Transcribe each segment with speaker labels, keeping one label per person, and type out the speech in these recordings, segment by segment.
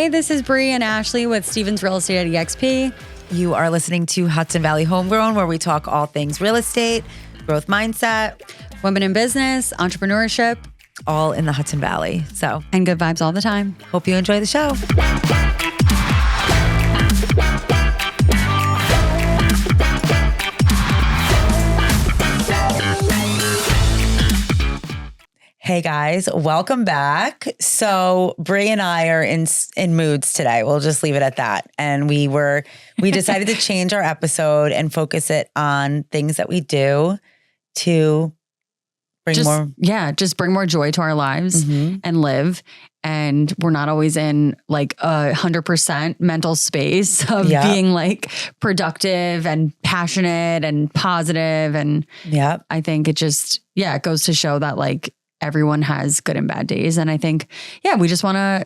Speaker 1: Hey, this is Bree and Ashley with Stevens Real Estate at EXP.
Speaker 2: You are listening to Hudson Valley Homegrown, where we talk all things real estate, growth mindset,
Speaker 1: Women in business, entrepreneurship,
Speaker 2: all in the Hudson Valley. So,
Speaker 1: and good vibes all the time.
Speaker 2: hope you enjoy the show. Hey guys, welcome back. So Bree and I are in moods today. We'll just leave it at that. And we decided to change our episode and focus it on things that we do to bring
Speaker 1: just bring more joy to our lives and live. And we're not always in like 100% mental space of being like productive and passionate and positive. And I think it just, it goes to show that like everyone has good and bad days. And I think, we just want to,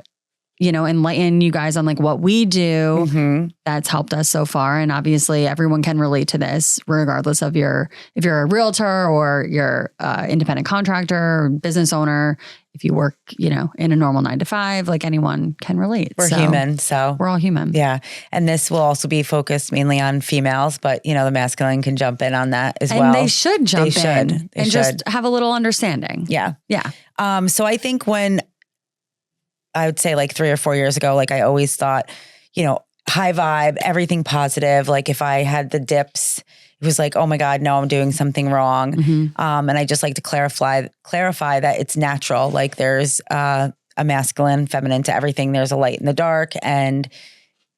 Speaker 1: enlighten you guys on like what we do that's helped us so far. And obviously everyone can relate to this regardless of if you're a realtor or you're independent contractor or business owner, if you work, in a normal 9 to 5, like anyone can relate.
Speaker 2: We're human. So
Speaker 1: we're all human.
Speaker 2: Yeah. And this will also be focused mainly on females, but the masculine can jump in on that as well.
Speaker 1: And they should jump in and
Speaker 2: should.
Speaker 1: Just have a little understanding.
Speaker 2: Yeah.
Speaker 1: Yeah.
Speaker 2: So I think when I would say like 3 or 4 years ago, like I always thought, high vibe, everything positive. Like if I had the dips, it was like, oh my God, no, I'm doing something wrong. And I just like to clarify that it's natural. Like there's a masculine, feminine to everything. There's a light and the dark, and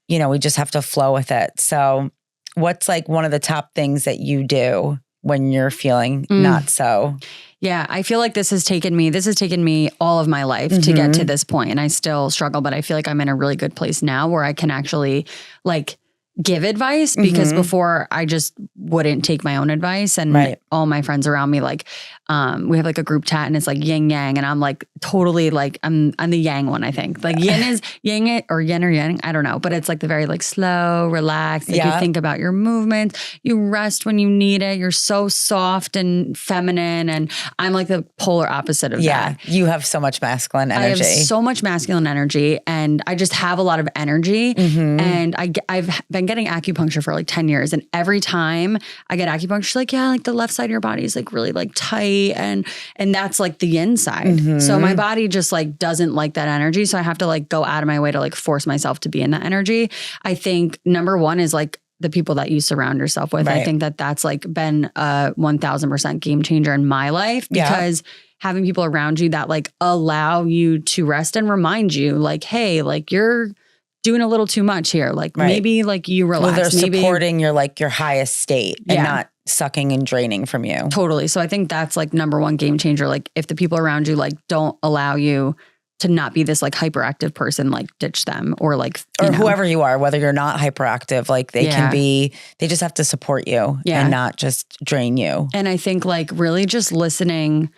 Speaker 2: we just have to flow with it. So what's like one of the top things that you do when you're feeling not so?
Speaker 1: Yeah, I feel like this has taken me all of my life to get to this point, and I still struggle, but I feel like I'm in a really good place now where I can actually like give advice, because before I just wouldn't take my own advice. And all my friends around me, like, we have like a group chat and it's like yin yang. And I'm like totally like, I'm the yang one, I think. Like yin is yang it or yin or yang. I don't know. But it's like the very like slow, relaxed. Like you think about your movements, you rest when you need it. You're so soft and feminine. And I'm like the polar opposite of that.
Speaker 2: Yeah. You have so much masculine energy.
Speaker 1: I have so much masculine energy, and I just have a lot of energy. And I've been getting acupuncture for like 10 years. And every time I get acupuncture, she's like, like the left side of your body is like really like tight. And that's like the inside. So my body just like doesn't like that energy. So I have to like go out of my way to like force myself to be in that energy. I think number one is like the people that you surround yourself with. I think that that's like been a 1000% game changer in my life, because having people around you that like allow you to rest and remind you like, hey, like you're doing a little too much here. Like maybe like you relax.
Speaker 2: Well, they're supporting your like your highest state and not sucking and draining from you.
Speaker 1: Totally. So I think that's like number one game changer. Like if the people around you like don't allow you to not be this like hyperactive person, like ditch them, or like
Speaker 2: whoever you are, whether you're not hyperactive, like they can be, they just have to support you and not just drain you.
Speaker 1: And I think like really just listening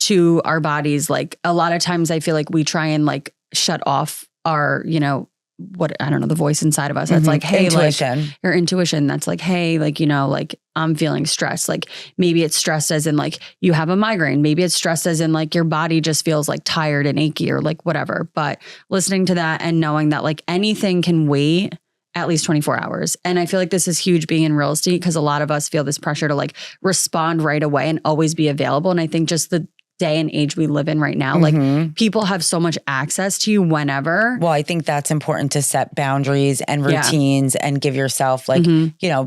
Speaker 1: to our bodies. Like a lot of times I feel like we try and like shut off our, the voice inside of us. That's like, hey,
Speaker 2: intuition.
Speaker 1: Like your intuition. That's like, hey, like, like I'm feeling stressed. Like maybe it's stressed as in like you have a migraine. Maybe it's stressed as in like your body just feels like tired and achy or like whatever. But listening to that and knowing that like anything can wait at least 24 hours. And I feel like this is huge being in real estate, because a lot of us feel this pressure to like respond right away and always be available. And I think just the day and age we live in right now, like people have so much access to you whenever.
Speaker 2: Well, I think that's important to set boundaries and routines and give yourself like,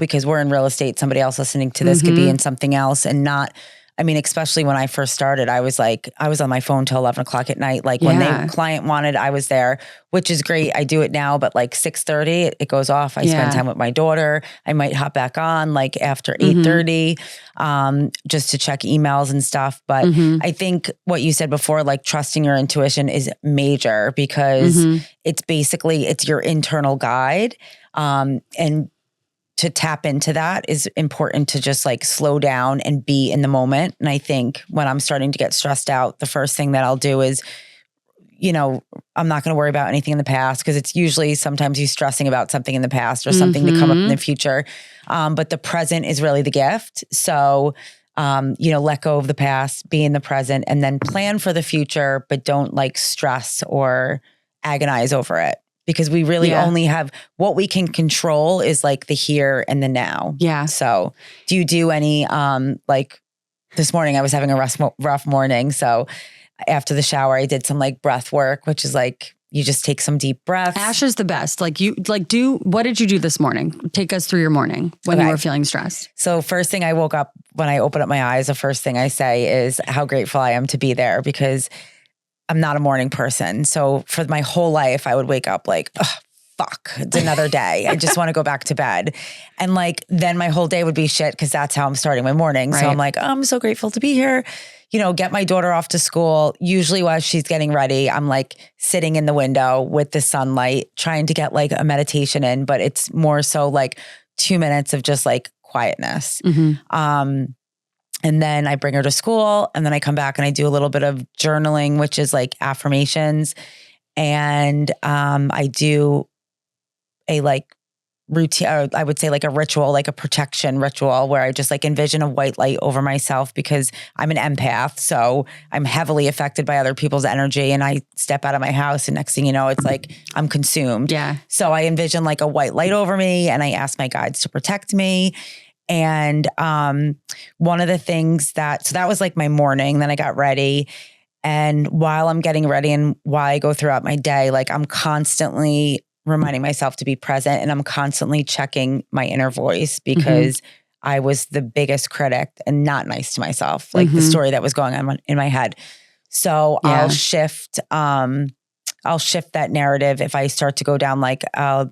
Speaker 2: because we're in real estate, somebody else listening to this could be in something else and not. I mean, especially when I first started, I was on my phone till 11 o'clock at night. Like when the client wanted, I was there, which is great. I do it now, but like 6:30, it goes off. I spend time with my daughter. I might hop back on like after 8:30, just to check emails and stuff. But I think what you said before, like trusting your intuition is major, because it's your internal guide. And to tap into that is important, to just like slow down and be in the moment. And I think when I'm starting to get stressed out, the first thing that I'll do is, I'm not going to worry about anything in the past, because it's usually sometimes you stressing about something in the past or something to come up in the future. But the present is really the gift. So, let go of the past, be in the present, and then plan for the future, but don't like stress or agonize over it. because we really only have what we can control is like the here and the now.
Speaker 1: Yeah.
Speaker 2: So do you do any, like this morning I was having a rough morning. So after the shower, I did some like breath work, which is like, you just take some deep breaths.
Speaker 1: Ash is the best. Like what did you do this morning? Take us through your morning when you were feeling stressed.
Speaker 2: So first thing I woke up, when I open up my eyes, the first thing I say is how grateful I am to be there, because I'm not a morning person. So for my whole life, I would wake up like, oh, fuck, it's another day. I just want to go back to bed. And like, then my whole day would be shit because that's how I'm starting my morning. Right. So I'm like, oh, I'm so grateful to be here. You know, get my daughter off to school. Usually while she's getting ready, I'm like sitting in the window with the sunlight, trying to get like a meditation in, but it's more so like 2 minutes of just like quietness. Mm-hmm. And then I bring her to school, and then I come back and I do a little bit of journaling, which is like affirmations. And I do a like routine, or I would say like a ritual, like a protection ritual, where I just like envision a white light over myself, because I'm an empath. So I'm heavily affected by other people's energy, and I step out of my house and next thing you know, it's like I'm consumed.
Speaker 1: Yeah.
Speaker 2: So I envision like a white light over me, and I ask my guides to protect me. And one of the things so that was like my morning. Then I got ready. And while I'm getting ready and while I go throughout my day, like I'm constantly reminding myself to be present, and I'm constantly checking my inner voice, because I was the biggest critic and not nice to myself, like the story that was going on in my head. So I'll shift that narrative if I start to go down like a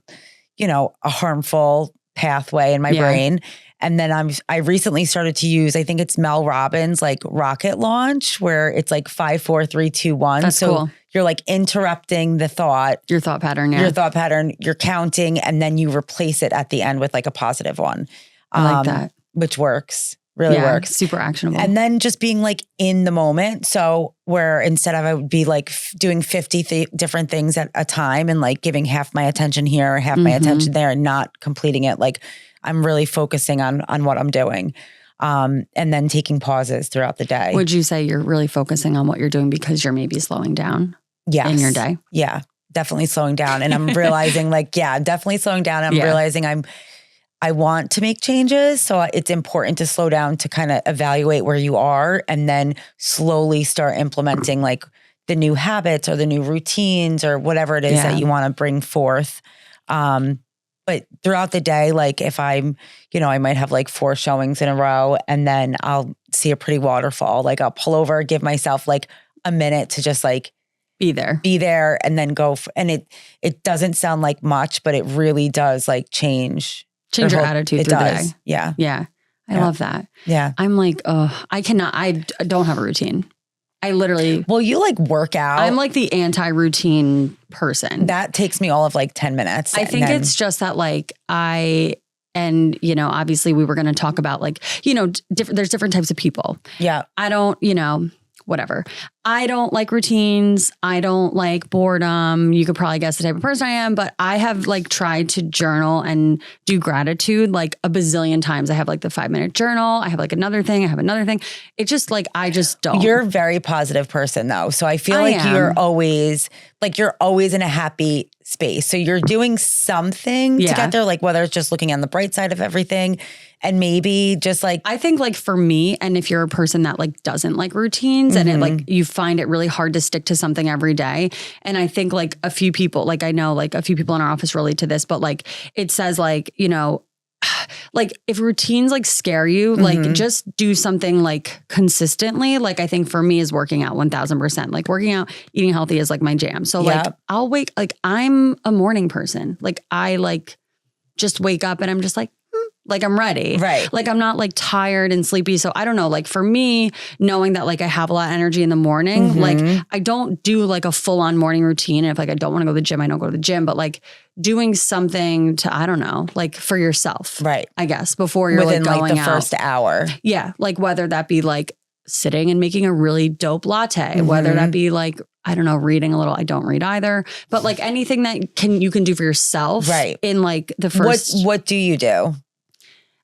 Speaker 2: harmful pathway in my brain. And then I recently started to use, I think it's Mel Robbins, like rocket launch, where it's like 5, 4, 3, 2, 1.
Speaker 1: That's cool.
Speaker 2: You're like interrupting the thought.
Speaker 1: Your thought pattern, yeah.
Speaker 2: Your thought pattern, you're counting, and then you replace it at the end with like a positive one.
Speaker 1: I like that.
Speaker 2: Which works, really works.
Speaker 1: Super actionable.
Speaker 2: And then just being like in the moment. So where instead of I would be like doing 50 different things at a time and like giving half my attention here, half my attention there, and not completing it. Like I'm really focusing on what I'm doing. And then taking pauses throughout the day.
Speaker 1: Would you say you're really focusing on what you're doing because you're maybe slowing down in your day?
Speaker 2: Yeah, definitely slowing down. And I'm realizing definitely slowing down. I'm realizing I want to make changes. So it's important to slow down to kind of evaluate where you are, and then slowly start implementing like the new habits or the new routines or whatever it is that you want to bring forth. But throughout the day, like if I'm, I might have like 4 showings in a row, and then I'll see a pretty waterfall. Like I'll pull over, give myself like a minute to just like
Speaker 1: be there,
Speaker 2: and then go. And it doesn't sound like much, but it really does like change
Speaker 1: your attitude through the day.
Speaker 2: Yeah.
Speaker 1: Yeah. I love that.
Speaker 2: Yeah.
Speaker 1: I'm like, I don't have a routine.
Speaker 2: Well, you like work out.
Speaker 1: I'm like the anti-routine person.
Speaker 2: That takes me all of like 10 minutes.
Speaker 1: I think it's just that like obviously we were going to talk about like, there's different types of people.
Speaker 2: Yeah.
Speaker 1: I don't, whatever. I don't like routines. I don't like boredom. You could probably guess the type of person I am, but I have like tried to journal and do gratitude like a bazillion times. I have like the 5-minute journal. I have like another thing. I have another thing. It's just like, I just don't.
Speaker 2: You're a very positive person though. So I feel like you're always in a happy space. So you're doing something to get there, like whether it's just looking on the bright side of everything. And maybe just like,
Speaker 1: I think like for me, and if you're a person that like doesn't like routines and it like you find it really hard to stick to something every day. And I think like a few people, like I know like a few people in our office relate to this, but like it says like, like if routines like scare you, like just do something like consistently. Like I think for me is working out 1000%, like working out, eating healthy is like my jam. So like I'll I'm a morning person. Like I like just wake up and I'm just like I'm ready.
Speaker 2: Right.
Speaker 1: Like I'm not like tired and sleepy. So I don't know, like for me, knowing that like I have a lot of energy in the morning, like I don't do like a full on morning routine. And if like I don't want to go to the gym, I don't go to the gym, but like doing something to, I don't know, like for yourself.
Speaker 2: Right.
Speaker 1: I guess before you're within like going
Speaker 2: the first hour.
Speaker 1: Yeah. Like whether that be like sitting and making a really dope latte, whether that be like, I don't know, reading a little. I don't read either, but like anything that you can do for yourself.
Speaker 2: Right.
Speaker 1: In like the first.
Speaker 2: What do you do?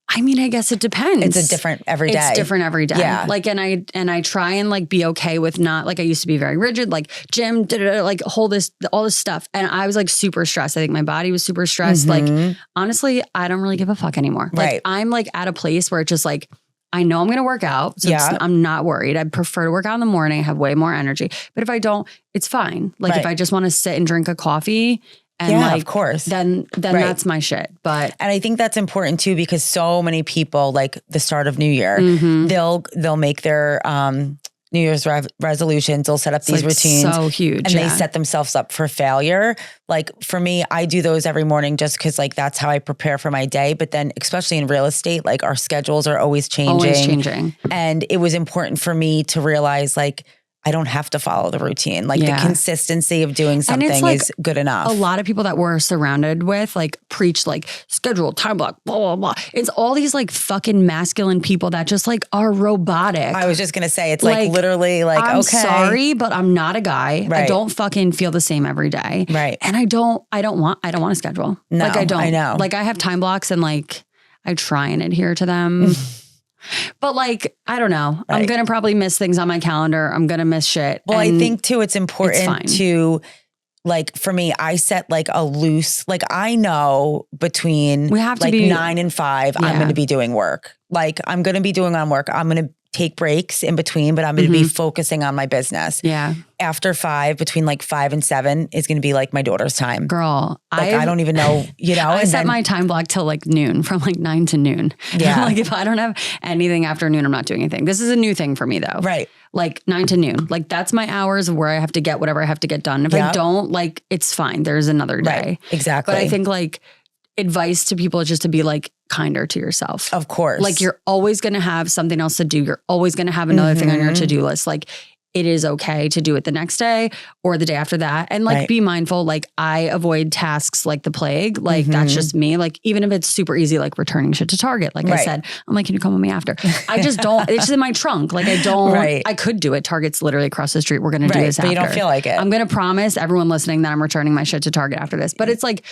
Speaker 1: I mean, I guess it depends.
Speaker 2: It's a different every day.
Speaker 1: It's different every day.
Speaker 2: Yeah.
Speaker 1: Like, and I try and like be okay with not like, I used to be very rigid, like gym, like all this stuff. And I was like super stressed. I think my body was super stressed. Like, honestly, I don't really give a fuck anymore. Like
Speaker 2: Right.
Speaker 1: I'm like at a place where it's just like, I know I'm going to work out. So I'm not worried. I prefer to work out in the morning. I have way more energy. But if I don't, it's fine. Like if I just want to sit and drink a coffee and like,
Speaker 2: of course.
Speaker 1: Then that's my shit. But
Speaker 2: and I think that's important too, because so many people, like the start of New Year, they'll make their New Year's resolutions. They'll set up these routines.
Speaker 1: So huge.
Speaker 2: And they set themselves up for failure. Like for me, I do those every morning just because like that's how I prepare for my day. But then especially in real estate, like our schedules are always changing.
Speaker 1: Always changing.
Speaker 2: And it was important for me to realize like, I don't have to follow the routine. Like the consistency of doing something like is good enough.
Speaker 1: A lot of people that we're surrounded with like preach like schedule, time block, blah, blah, blah. It's all these like fucking masculine people that just like are robotic.
Speaker 2: I was just going to say, it's like literally like,
Speaker 1: I'm
Speaker 2: okay.
Speaker 1: sorry, but I'm not a guy.
Speaker 2: Right.
Speaker 1: I don't fucking feel the same every day.
Speaker 2: Right.
Speaker 1: And I don't want a schedule.
Speaker 2: No,
Speaker 1: like I don't.
Speaker 2: I know.
Speaker 1: Like I have time blocks and like I try and adhere to them. But like, I don't know. Right. I'm going to probably miss things on my calendar. I'm going to miss shit.
Speaker 2: Well, I think too, it's important to like, for me, I set like a loose, like I know between
Speaker 1: we have to
Speaker 2: like
Speaker 1: be,
Speaker 2: 9 and 5, I'm going to be doing work. Like I'm going to be doing on work. I'm going to take breaks in between, but I'm going to be focusing on my business.
Speaker 1: Yeah.
Speaker 2: After 5, between like 5 and 7 is going to be like my daughter's time.
Speaker 1: Girl,
Speaker 2: like I don't even know, you know.
Speaker 1: I set my time block till like noon, from like 9 to noon.
Speaker 2: Yeah.
Speaker 1: Like if I don't have anything after noon, I'm not doing anything. This is a new thing for me though.
Speaker 2: Right.
Speaker 1: Like 9 to noon. Like that's my hours of where I have to get whatever I have to get done. If I don't, like it's fine. There's another day.
Speaker 2: Right. Exactly.
Speaker 1: But I think like advice to people is just to be like kinder to yourself.
Speaker 2: Of course.
Speaker 1: Like you're always going to have something else to do. You're always going to have another thing on your to-do list. Like it is okay to do it the next day or the day after that. And like be mindful. Like I avoid tasks like the plague. Like that's just me. Like even if it's super easy, like returning shit to Target. Like I said, I'm like, can you come with me after? I just don't, it's just in my trunk. Like I don't, I could do it. Target's literally across the street. We're going to do this after.
Speaker 2: But you don't feel like it.
Speaker 1: I'm going to promise everyone listening that I'm returning my shit to Target after this. But it's like,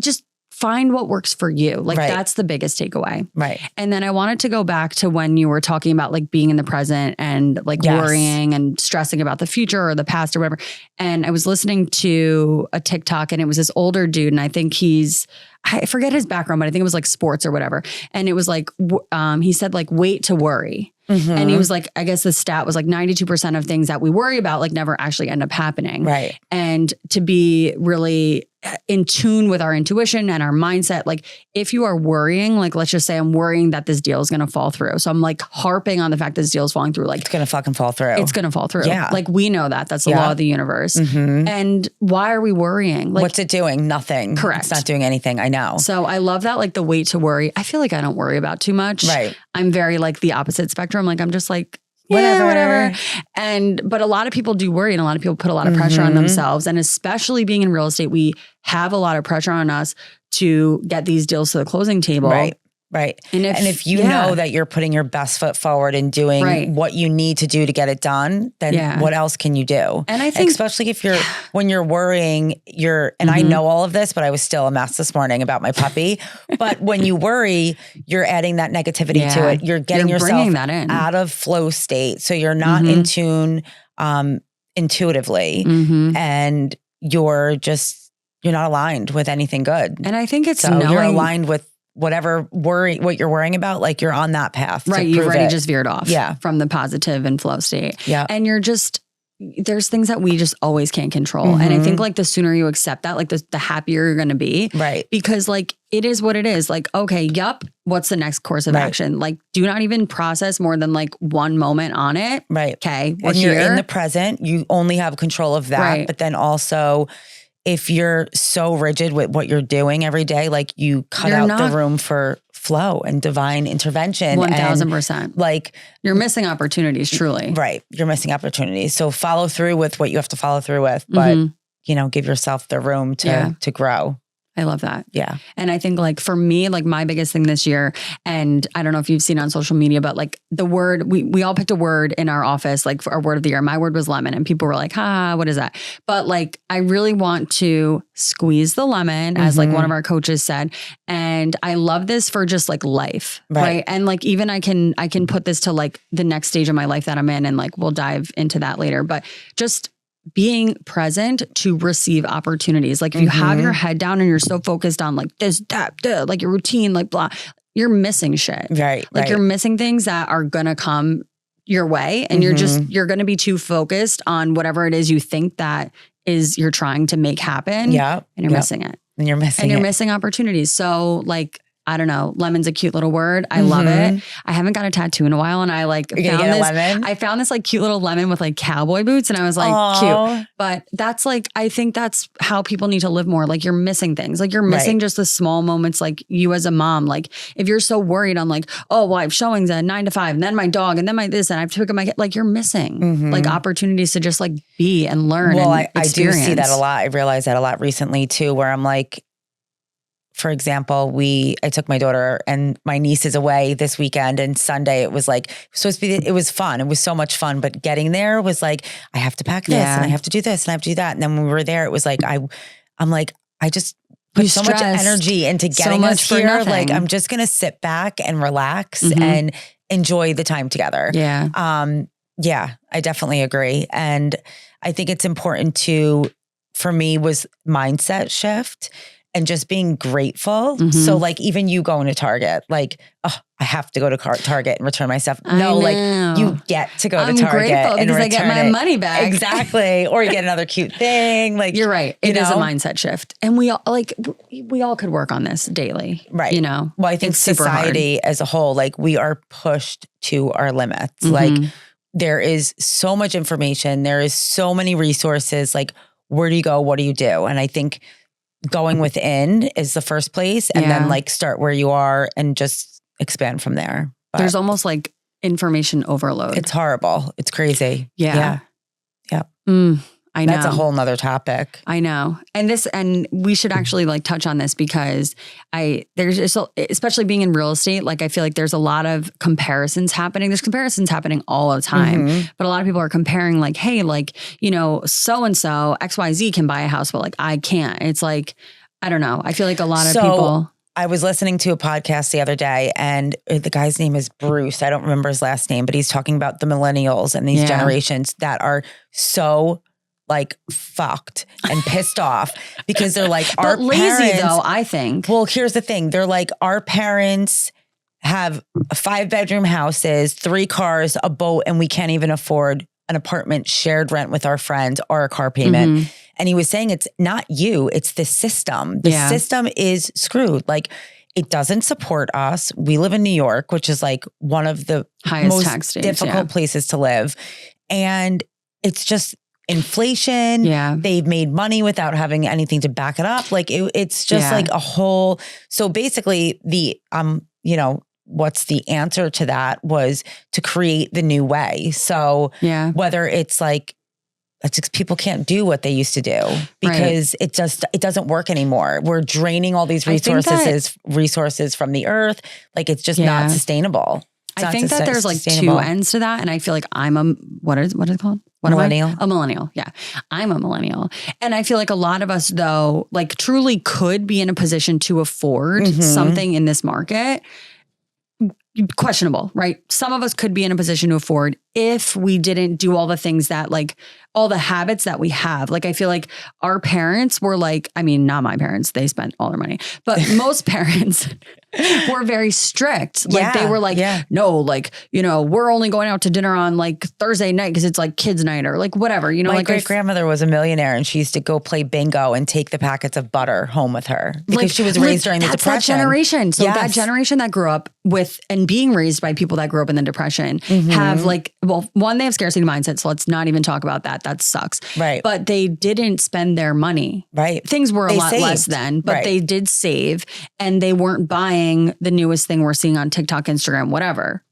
Speaker 1: just find what works for you. Like that's the biggest takeaway.
Speaker 2: Right.
Speaker 1: And then I wanted to go back to when you were talking about like being in the present and like worrying and stressing about the future or the past or whatever. And I was listening to a TikTok and it was this older dude. And I think I forget his background, but I think it was like sports or whatever. And it was like, he said like, wait to worry. And he was like, I guess the stat was like 92% of things that we worry about like never actually end up happening.
Speaker 2: Right.
Speaker 1: And to be really in tune with our intuition and our mindset. Like if you are worrying, like let's just say I'm worrying that this deal is going to fall through. So I'm like harping on the fact that this deal is falling through. Like
Speaker 2: it's going to fucking fall through.
Speaker 1: It's going to fall through.
Speaker 2: Yeah.
Speaker 1: Like we know that. That's the law of the universe. And why are we worrying? Like
Speaker 2: what's it doing? Nothing.
Speaker 1: Correct.
Speaker 2: It's not doing anything. I know.
Speaker 1: So I love that. Like the wait to worry. I feel like I don't worry about too much.
Speaker 2: Right.
Speaker 1: I'm very like the opposite spectrum. Like I'm just like, whatever. But a lot of people do worry and a lot of people put a lot of pressure on themselves. And especially being in real estate, we have a lot of pressure on us to get these deals to the closing table.
Speaker 2: Right. Right. And if you know that you're putting your best foot forward and doing what you need to do to get it done, then what else can you do?
Speaker 1: And I think
Speaker 2: especially if when you're worrying, and I know all of this, but I was still a mess this morning about my puppy. But when you worry, you're adding that negativity to it. You're getting yourself out of flow state. So you're not in tune intuitively and you're not aligned with anything good.
Speaker 1: And I think it's
Speaker 2: you're aligned with what you're worrying about, like you're on that path.
Speaker 1: Right. You've already just veered off from the positive and flow state.
Speaker 2: Yeah.
Speaker 1: And there's things that we just always can't control. And I think like the sooner you accept that, like the happier you're going to be.
Speaker 2: Right.
Speaker 1: Because like it is what it is. Like, okay, what's the next course of action? Like do not even process more than like one moment on it.
Speaker 2: Right.
Speaker 1: Okay.
Speaker 2: You're in the present. You only have control of that. Right. But then also, if you're so rigid with what you're doing every day, like you cut out the room for flow and divine intervention.
Speaker 1: 1000%.
Speaker 2: Like
Speaker 1: you're missing opportunities, truly.
Speaker 2: Right. You're missing opportunities. So follow through with what you have to follow through with, but give yourself the room to grow.
Speaker 1: I love that.
Speaker 2: Yeah.
Speaker 1: And I think like for me, like my biggest thing this year, and I don't know if you've seen on social media, but like the word, we all picked a word in our office, like for our word of the year. My word was lemon, and people were like, what is that? But like, I really want to squeeze the lemon, as like one of our coaches said. And I love this for just like life. Right. And like, even I can put this to like the next stage of my life that I'm in, and like, we'll dive into that later, but just being present to receive opportunities. Like if you have your head down and you're so focused on like this, that, like your routine, like blah, you're missing shit.
Speaker 2: Right.
Speaker 1: Like you're missing things that are going to come your way. And you're going to be too focused on whatever it is you think that is you're trying to make happen.
Speaker 2: Yeah.
Speaker 1: And you're missing it.
Speaker 2: And you're missing
Speaker 1: opportunities. So like, I don't know. Lemon's a cute little word. I love it. I haven't got a tattoo in a while, and I like I found this like cute little lemon with like cowboy boots, and I was like, cute. But that's like, I think that's how people need to live more. Like you're missing things. Like you're missing just the small moments. Like you as a mom, like if you're so worried on like, oh, well, I have showings at 9 to 5, and then my dog, and then my this, and I have to pick up my kid. Like you're missing like opportunities to just like be and learn. Well, and
Speaker 2: I do see that a lot. I realized that a lot recently too, where I'm like, for example, I took my daughter, and my niece is away this weekend, and Sunday it was like, it was fun. It was so much fun, but getting there was like, I have to pack this and I have to do this and I have to do that. And then when we were there, it was like, I'm like, I just put so much energy into getting us here. Like, I'm just going to sit back and relax and enjoy the time together.
Speaker 1: Yeah.
Speaker 2: Yeah, I definitely agree. And I think it's important for me was mindset shift. And just being grateful. So like even you going to Target, like, oh, I have to go to Target and return my stuff. No, like you get to go to Target. I'm grateful
Speaker 1: because I get my money back.
Speaker 2: Exactly. Or you get another cute thing. Like
Speaker 1: you're right. It is a mindset shift. And we all could work on this daily.
Speaker 2: Right.
Speaker 1: You know,
Speaker 2: well, I think society as a whole, like we are pushed to our limits. Like there is so much information. There is so many resources. Like where do you go? What do you do? And I think going within is the first place, and then like start where you are and just expand from there. But
Speaker 1: there's almost like information overload.
Speaker 2: It's horrible. It's crazy.
Speaker 1: Yeah. I know.
Speaker 2: That's a whole nother topic.
Speaker 1: I know. And we should actually like touch on this because there's just, especially being in real estate, like I feel like there's a lot of comparisons happening. There's comparisons happening all the time, but a lot of people are comparing like, hey, like, you know, so-and-so XYZ can buy a house, but like I can't. It's like, I don't know. I feel like a lot of people.
Speaker 2: I was listening to a podcast the other day, and the guy's name is Bruce. I don't remember his last name, but he's talking about the millennials and these generations that are so like fucked and pissed off because they're like, our
Speaker 1: but lazy
Speaker 2: parents,
Speaker 1: though, I think.
Speaker 2: Well, here's the thing. They're like, our parents have 5-bedroom houses, 3 cars, a boat, and we can't even afford an apartment, shared rent with our friends, or a car payment. And he was saying it's not you, it's the system. The system is screwed. Like it doesn't support us. We live in New York, which is like one of the
Speaker 1: highest
Speaker 2: most
Speaker 1: tax states,
Speaker 2: difficult places to live. And it's just inflation. They've made money without having anything to back it up. Like it's just like a whole. So basically you know, what's the answer to that was to create the new way. So whether it's like, people can't do what they used to do because it doesn't work anymore. We're draining all these resources from the earth. Like it's just not sustainable.
Speaker 1: I think that there's like 2 ends to that. And I feel like I'm what is it called?
Speaker 2: Millennial.
Speaker 1: A millennial. Yeah. I'm a millennial. And I feel like a lot of us though, like truly could be in a position to afford something in this market. Questionable, right? Some of us could be in a position to afford if we didn't do all the things that like all the habits that we have. Like, I feel like our parents were like, I mean, not my parents, they spent all their money, but most parents were very strict. Like they were like, no, like, you know, we're only going out to dinner on like Thursday night because it's like kids night or like whatever, you know,
Speaker 2: my
Speaker 1: like
Speaker 2: great grandmother was a millionaire and she used to go play bingo and take the packets of butter home with her because like, she was raised during the Depression.
Speaker 1: That generation. So that generation that grew up with and being raised by people that grew up in the Depression have like, well, one, they have scarcity mindset. So let's not even talk about that. That sucks.
Speaker 2: Right.
Speaker 1: But they didn't spend their money.
Speaker 2: Right.
Speaker 1: Things were a lot less then, but they did save and they weren't buying the newest thing we're seeing on TikTok, Instagram, whatever.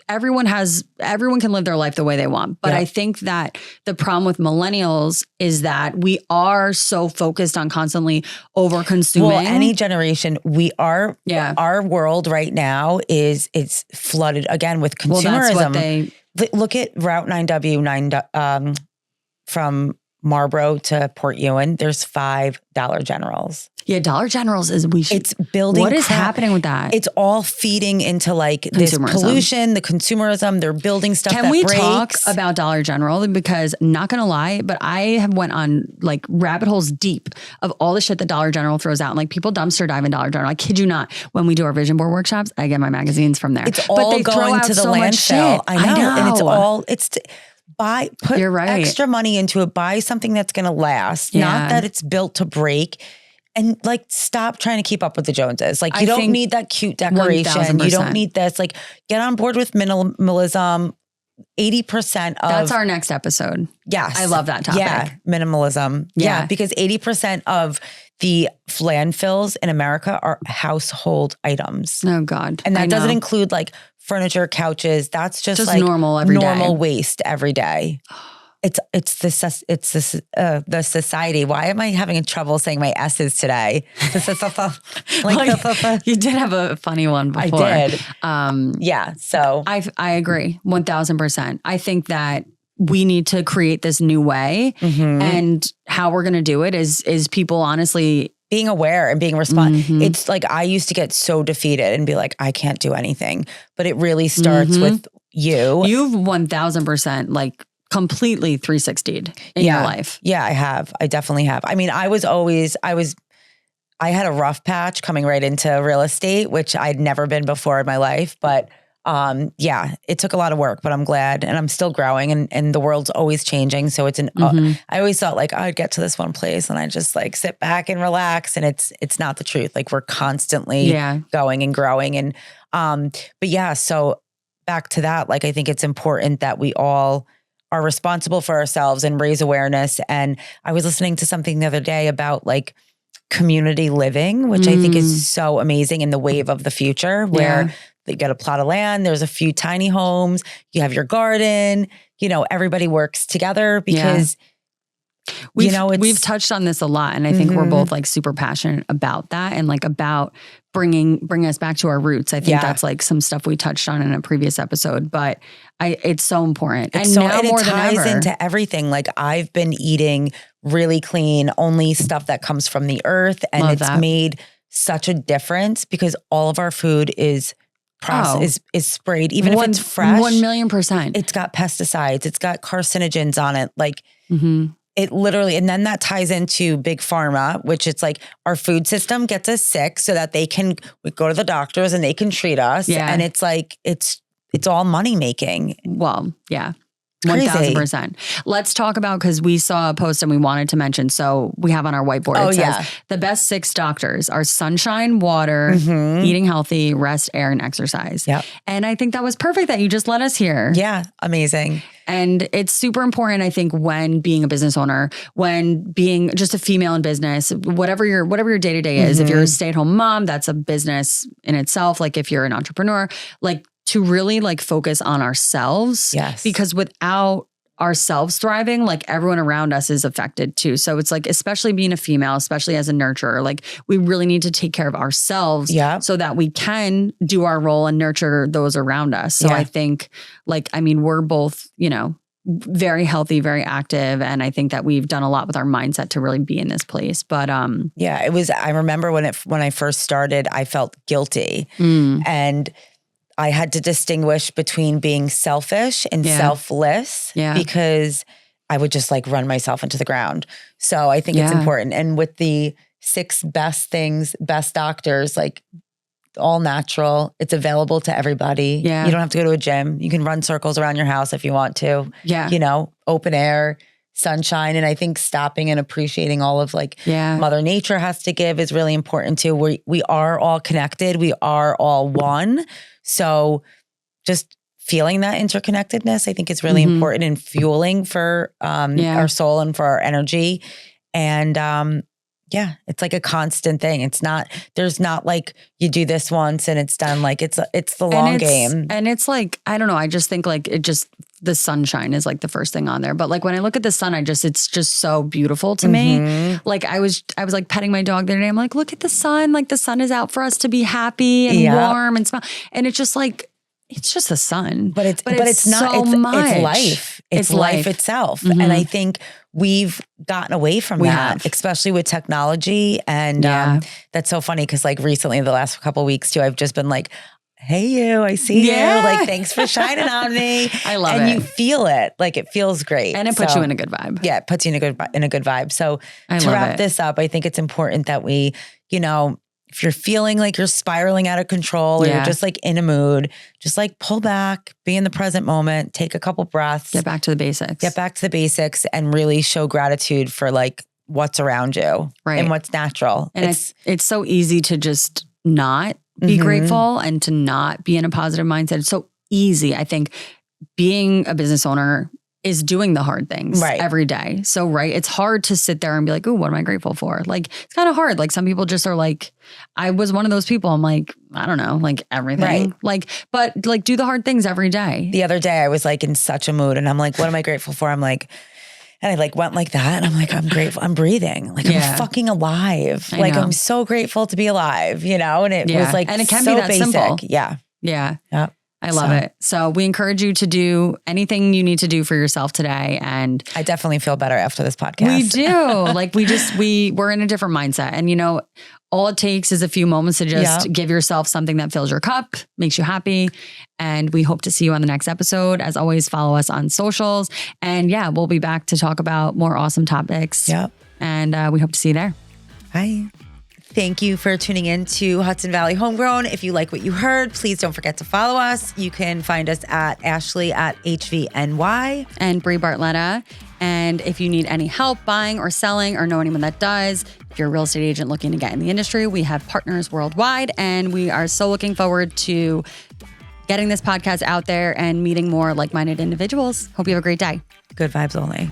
Speaker 1: everyone can live their life the way they want. But I think that the problem with millennials is that we are so focused on constantly over consuming.
Speaker 2: Well, any generation, our world right now it's flooded again with consumerism.
Speaker 1: Well, that's what
Speaker 2: look at Route 9W from Marlboro to Port Ewan. There's $5 Generals.
Speaker 1: Yeah, Dollar Generals
Speaker 2: it's building.
Speaker 1: What is happening with that?
Speaker 2: It's all feeding into like this pollution, the consumerism. They're building stuff that breaks. Can we talk
Speaker 1: about Dollar General? Because not gonna lie, but I have went on like rabbit holes deep of all the shit that Dollar General throws out. And like people dumpster dive in Dollar General. I kid you not. When we do our vision board workshops, I get my magazines from there.
Speaker 2: It's all going to the landfill. I know. And it's put extra money into it. Buy something that's going to last. Not that it's built to break. And like, stop trying to keep up with the Joneses. Like, you don't need that cute decoration. 1000%. You don't need this. Like, get on board with minimalism. 80% of...
Speaker 1: That's our next episode.
Speaker 2: Yes.
Speaker 1: I love that topic.
Speaker 2: Yeah. Minimalism. Yeah. Because 80% of the landfills in America are household items.
Speaker 1: Oh God.
Speaker 2: And that doesn't include like furniture, couches. That's just like
Speaker 1: normal
Speaker 2: waste every day. It's the society. Why am I having trouble saying my S's today?
Speaker 1: You did have a funny one before.
Speaker 2: I did. So
Speaker 1: I agree 1000%. I think that we need to create this new way, and how we're going to do it is people honestly
Speaker 2: being aware and being responsive. It's like, I used to get so defeated and be like, I can't do anything, but it really starts with you.
Speaker 1: You've 1000% like completely 360'd in your life.
Speaker 2: Yeah, I have. I definitely have. I mean, I had a rough patch coming right into real estate, which I'd never been before in my life. But it took a lot of work, but I'm glad, and I'm still growing, and the world's always changing. So it's I always thought like I'd get to this one place and I just like sit back and relax, and it's not the truth. Like, we're constantly going and growing. And, so back to that, like, I think it's important that we all are responsible for ourselves and raise awareness. And I was listening to something the other day about like community living, which I think is so amazing in the wave of the future, where you get a plot of land, there's a few tiny homes, you have your garden, everybody works together because
Speaker 1: we've touched on this a lot. And I think we're both like super passionate about that, and like about bringing us back to our roots. I think that's like some stuff we touched on in a previous episode, but it's so important. And now more than ever, it ties
Speaker 2: into everything. Like, I've been eating really clean, only stuff that comes from the earth. And made such a difference, because all of our food is processed, is sprayed, even if it's fresh.
Speaker 1: 1,000,000%.
Speaker 2: It's got pesticides, it's got carcinogens on it. Like, it literally, and then that ties into big pharma, which it's like our food system gets us sick so that we go to the doctors and they can treat us. Yeah. And it's like, it's all money making.
Speaker 1: Well, yeah. 1000%. Let's talk about, because we saw a post and we wanted to mention, so we have on our whiteboard, it says the best 6 doctors are sunshine, water, eating healthy, rest, air, and exercise.
Speaker 2: Yep.
Speaker 1: And I think that was perfect that you just let us hear.
Speaker 2: Yeah. Amazing.
Speaker 1: And it's super important, I think, when being a business owner, when being just a female in business, whatever your day-to-day is. If you're a stay-at-home mom, that's a business in itself. Like, if you're an entrepreneur, like, to really like focus on ourselves.
Speaker 2: Yes.
Speaker 1: Because without ourselves thriving, like, everyone around us is affected too. So it's like, especially being a female, especially as a nurturer, like, we really need to take care of ourselves so that we can do our role and nurture those around us. So I think we're both, very healthy, very active. And I think that we've done a lot with our mindset to really be in this place. But
Speaker 2: I remember when I first started, I felt guilty and I had to distinguish between being selfish and selfless because I would just like run myself into the ground. So I think it's important. And with the 6 best doctors, like, all natural, it's available to everybody. Yeah. You don't have to go to a gym. You can run circles around your house if you want to. Yeah. Open air, sunshine. And I think stopping and appreciating all of Mother Nature has to give is really important too. We are all connected. We are all one. So just feeling that interconnectedness, I think is really important and fueling for our soul and for our energy. And Yeah. It's like a constant thing. There's not like you do this once and it's done. Like it's the long game.
Speaker 1: And it's like, I don't know. I just think like the sunshine is like the first thing on there. But like when I look at the sun, it's just so beautiful to me. Like I was like petting my dog the other day. I'm like, look at the sun. Like the sun is out for us to be happy and warm and smile. And it's just like, it's just the sun. But it's not,
Speaker 2: so
Speaker 1: it's
Speaker 2: life. It's life itself. And I think we've gotten away from that, especially with technology. And that's so funny because like recently, the last couple of weeks too, I've just been like, hey you, I see you. Like, thanks for shining on me.
Speaker 1: I love it.
Speaker 2: And you feel it. Like it feels great.
Speaker 1: And it puts you in a good vibe.
Speaker 2: Yeah, it puts you in a good vibe. So to wrap this up, I think it's important that we, if you're feeling like you're spiraling out of control or you're just like in a mood, just like pull back, be in the present moment, take a couple breaths.
Speaker 1: Get back to the basics. And
Speaker 2: really show gratitude for like what's around you and what's natural.
Speaker 1: And it's so easy to just not be grateful and to not be in a positive mindset. It's so easy. I think being a business owner is doing the hard things every day. So, it's hard to sit there and be like, ooh, what am I grateful for? Like, it's kind of hard. Like some people just are like, I was one of those people. I'm like, I don't know, like everything. But do the hard things every day.
Speaker 2: The other day I was like in such a mood and I'm like, what am I grateful for? I'm like, and I like went like that. And I'm like, I'm grateful. I'm breathing. Like I'm fucking alive. Like I'm so grateful to be alive, And it was like,
Speaker 1: and it can
Speaker 2: so
Speaker 1: be that
Speaker 2: basic.
Speaker 1: simple.
Speaker 2: Yeah.
Speaker 1: Yep. I love it. So we encourage you to do anything you need to do for yourself today. And
Speaker 2: I definitely feel better after this podcast.
Speaker 1: We do. Like we're in a different mindset. And all it takes is a few moments to just give yourself something that fills your cup, makes you happy. And we hope to see you on the next episode. As always, follow us on socials. And we'll be back to talk about more awesome topics.
Speaker 2: Yep.
Speaker 1: And we hope to see you there.
Speaker 2: Bye. Thank you for tuning in to Hudson Valley Homegrown. If you like what you heard, please don't forget to follow us. You can find us at Ashley at HVNY.
Speaker 1: And Brie Bartletta. And if you need any help buying or selling or know anyone that does, if you're a real estate agent looking to get in the industry, we have partners worldwide. And we are so looking forward to getting this podcast out there and meeting more like-minded individuals. Hope you have a great day.
Speaker 2: Good vibes only.